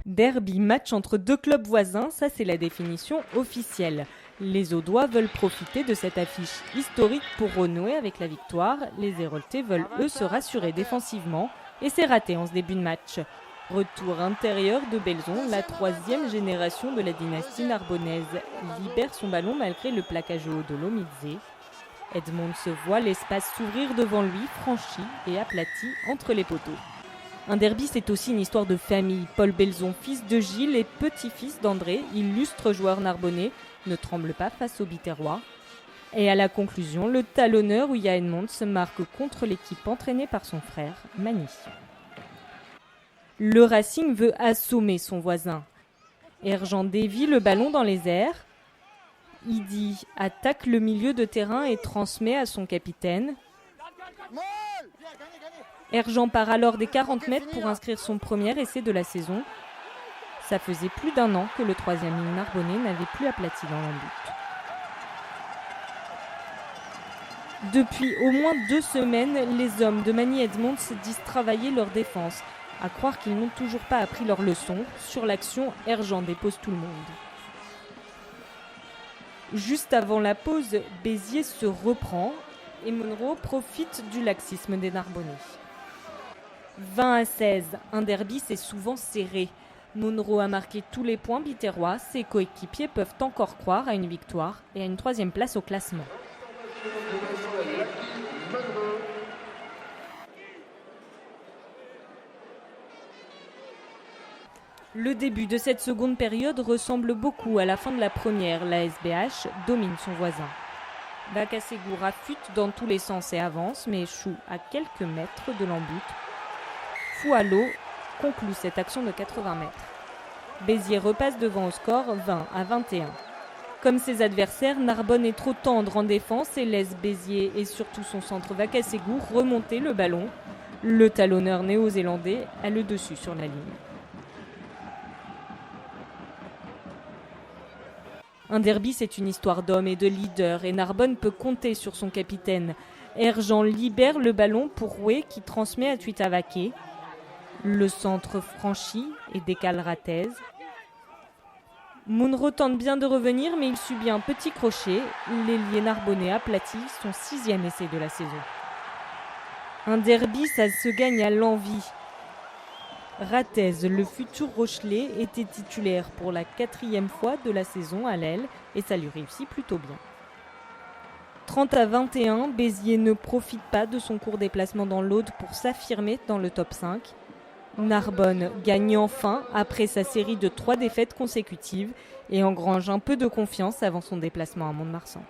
Derby, match entre deux clubs voisins, ça c'est la définition officielle. Les Audois veulent profiter de cette affiche historique pour renouer avec la victoire. Les Héroltais veulent eux se rassurer défensivement et c'est raté en ce début de match. Retour intérieur de Belzon, la troisième génération de la dynastie narbonnaise libère son ballon malgré le plaquage haut de Lomidze. Edmond se voit l'espace s'ouvrir devant lui, franchi et aplati entre les poteaux. Un derby, c'est aussi une histoire de famille. Paul Belzon, fils de Gilles et petit-fils d'André, illustre joueur narbonnais, ne tremble pas face aux Biterrois. Et à la conclusion, le talonneur Ouya Edmond se marque contre l'équipe entraînée par son frère, Mani. Le Racing veut assommer son voisin. Erjan dévie le ballon dans les airs. Idi attaque le milieu de terrain et transmet à son capitaine. Erjan part alors des 40 mètres pour inscrire son premier essai de la saison. Ça faisait plus d'un an que le troisième ligne narbonnais n'avait plus aplati dans l'en-but. Depuis au moins 2 semaines, les hommes de Mani Edmond se disent travailler leur défense. À croire qu'ils n'ont toujours pas appris leur leçon. Sur l'action, Erjan dépose tout le monde. Juste avant la pause, Béziers se reprend et Monroe profite du laxisme des Narbonnais. 20-16, un derby c'est souvent serré. Monroe a marqué tous les points biterrois, ses coéquipiers peuvent encore croire à une victoire et à une 3e place au classement. Le début de cette seconde période ressemble beaucoup à la fin de la première. La SBH domine son voisin. Vakasegour affûte dans tous les sens et avance, mais échoue à quelques mètres de l'en-but. Foualo conclut cette action de 80 mètres. Béziers repasse devant au score 20-21. Comme ses adversaires, Narbonne est trop tendre en défense et laisse Béziers et surtout son centre Vakasegour remonter le ballon. Le talonneur néo-zélandais a le dessus sur la ligne. Un derby, c'est une histoire d'hommes et de leaders et Narbonne peut compter sur son capitaine. Erjan libère le ballon pour Roué qui transmet à Tuitavaké. Le centre franchi et décale Ratez. Monroe tente bien de revenir mais il subit un petit crochet. L'ailier narbonnais aplati son 6e essai de la saison. Un derby, ça se gagne à l'envie. Ratez, le futur Rochelais, était titulaire pour la 4e fois de la saison à l'aile et ça lui réussit plutôt bien. 30-21, Béziers ne profite pas de son court déplacement dans l'Aude pour s'affirmer dans le top 5. Narbonne gagne enfin après sa série de 3 défaites consécutives et engrange un peu de confiance avant son déplacement à Mont-de-Marsan.